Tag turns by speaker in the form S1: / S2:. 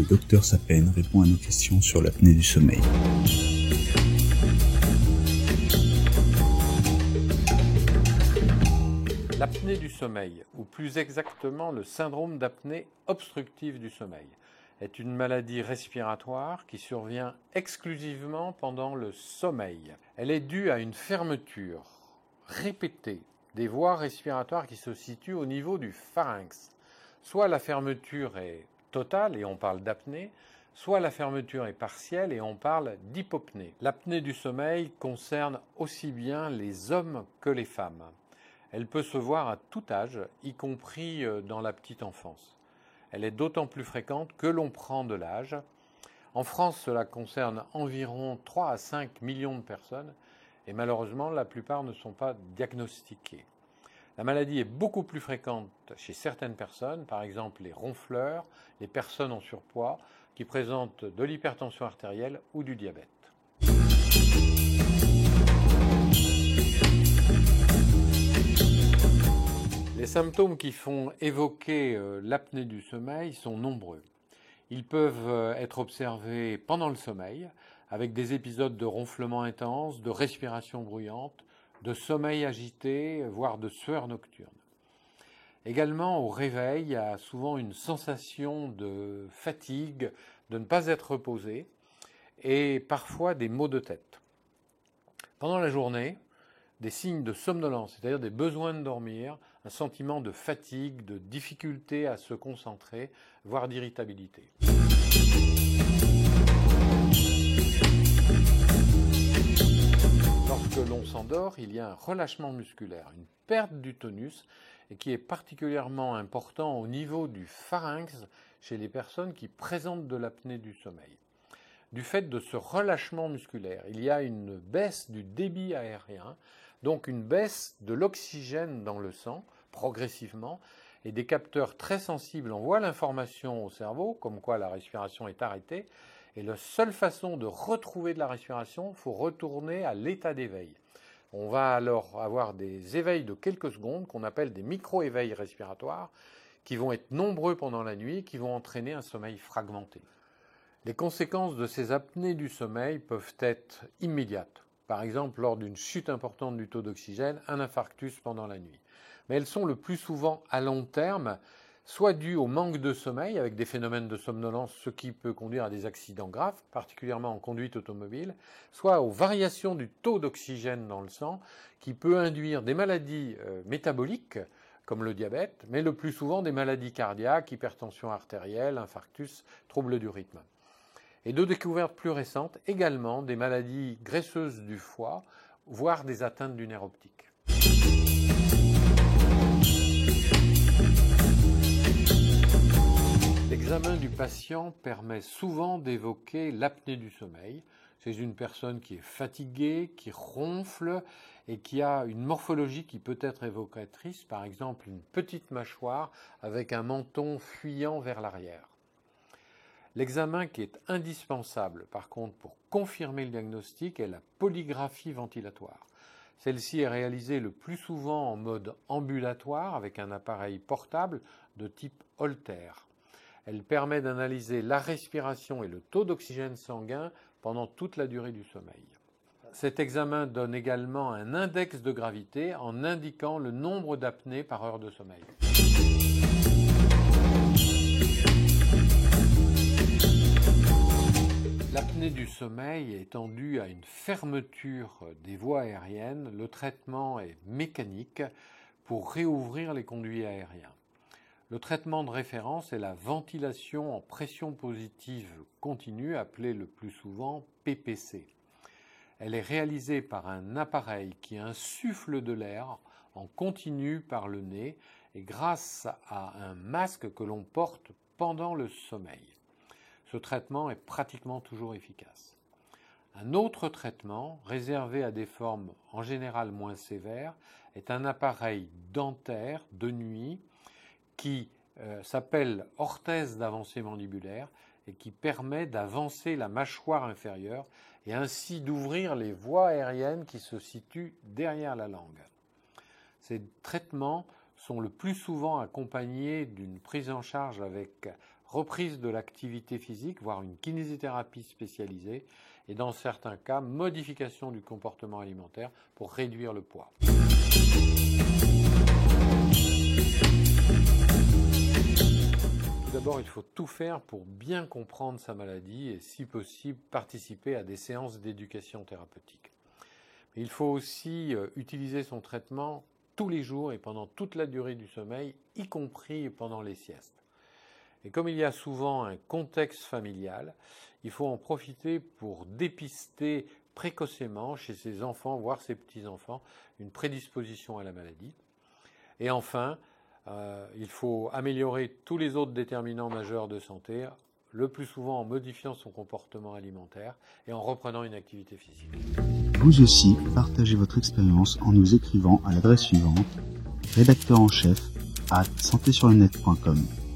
S1: Dr Sapen répond à nos questions sur l'apnée du sommeil.
S2: L'apnée du sommeil, ou plus exactement le syndrome d'apnée obstructive du sommeil, est une maladie respiratoire qui survient exclusivement pendant le sommeil. Elle est due à une fermeture répétée des voies respiratoires qui se situent au niveau du pharynx. Soit la fermeture est totale et on parle d'apnée, soit la fermeture est partielle et on parle d'hypopnée. L'apnée du sommeil concerne aussi bien les hommes que les femmes. Elle peut se voir à tout âge, y compris dans la petite enfance. Elle est d'autant plus fréquente que l'on prend de l'âge. En France, cela concerne environ 3 à 5 millions de personnes et malheureusement, la plupart ne sont pas diagnostiquées. La maladie est beaucoup plus fréquente chez certaines personnes, par exemple les ronfleurs, les personnes en surpoids qui présentent de l'hypertension artérielle ou du diabète. Les symptômes qui font évoquer l'apnée du sommeil sont nombreux. Ils peuvent être observés pendant le sommeil, avec des épisodes de ronflement intense, de respiration bruyante, de sommeil agité, voire de sueur nocturne. Également, au réveil, il y a souvent une sensation de fatigue, de ne pas être reposé, et parfois des maux de tête. Pendant la journée, des signes de somnolence, c'est-à-dire des besoins de dormir, un sentiment de fatigue, de difficulté à se concentrer, voire d'irritabilité. Lorsque l'on s'endort, il y a un relâchement musculaire, une perte du tonus, et qui est particulièrement important au niveau du pharynx chez les personnes qui présentent de l'apnée du sommeil. Du fait de ce relâchement musculaire, il y a une baisse du débit aérien, donc une baisse de l'oxygène dans le sang, progressivement, et des capteurs très sensibles envoient l'information au cerveau, comme quoi la respiration est arrêtée, et la seule façon de retrouver de la respiration, il faut retourner à l'état d'éveil. On va alors avoir des éveils de quelques secondes, qu'on appelle des micro-éveils respiratoires, qui vont être nombreux pendant la nuit, qui vont entraîner un sommeil fragmenté. Les conséquences de ces apnées du sommeil peuvent être immédiates. Par exemple, lors d'une chute importante du taux d'oxygène, un infarctus pendant la nuit. Mais elles sont le plus souvent à long terme, soit dues au manque de sommeil avec des phénomènes de somnolence, ce qui peut conduire à des accidents graves, particulièrement en conduite automobile, soit aux variations du taux d'oxygène dans le sang, qui peut induire des maladies métaboliques, comme le diabète, mais le plus souvent des maladies cardiaques, hypertension artérielle, infarctus, troubles du rythme. Et de découvertes plus récentes, également des maladies graisseuses du foie, voire des atteintes du nerf optique. L'examen du patient permet souvent d'évoquer l'apnée du sommeil chez une personne qui est fatiguée, qui ronfle et qui a une morphologie qui peut être évocatrice, par exemple une petite mâchoire avec un menton fuyant vers l'arrière. L'examen qui est indispensable, par contre, pour confirmer le diagnostic est la polygraphie ventilatoire. Celle-ci est réalisée le plus souvent en mode ambulatoire avec un appareil portable de type Holter. Elle permet d'analyser la respiration et le taux d'oxygène sanguin pendant toute la durée du sommeil. Cet examen donne également un index de gravité en indiquant le nombre d'apnées par heure de sommeil. L'apnée du sommeil étant due à une fermeture des voies aériennes, le traitement est mécanique pour réouvrir les conduits aériens. Le traitement de référence est la ventilation en pression positive continue, appelée le plus souvent PPC. Elle est réalisée par un appareil qui insuffle de l'air en continu par le nez et grâce à un masque que l'on porte pendant le sommeil. Ce traitement est pratiquement toujours efficace. Un autre traitement, réservé à des formes en général moins sévères, est un appareil dentaire de nuit qui s'appelle orthèse d'avancée mandibulaire et qui permet d'avancer la mâchoire inférieure et ainsi d'ouvrir les voies aériennes qui se situent derrière la langue. Ces traitements sont le plus souvent accompagnés d'une prise en charge avec reprise de l'activité physique, voire une kinésithérapie spécialisée, et dans certains cas, modification du comportement alimentaire pour réduire le poids. Tout d'abord, il faut tout faire pour bien comprendre sa maladie et, si possible, participer à des séances d'éducation thérapeutique. Mais il faut aussi utiliser son traitement tous les jours et pendant toute la durée du sommeil, y compris pendant les siestes. Et comme il y a souvent un contexte familial, il faut en profiter pour dépister précocement chez ses enfants, voire ses petits-enfants, une prédisposition à la maladie. Et enfin, il faut améliorer tous les autres déterminants majeurs de santé, le plus souvent en modifiant son comportement alimentaire et en reprenant une activité physique.
S1: Vous aussi, partagez votre expérience en nous écrivant à l'adresse suivante: rédacteur en chef @santésurlenet.com.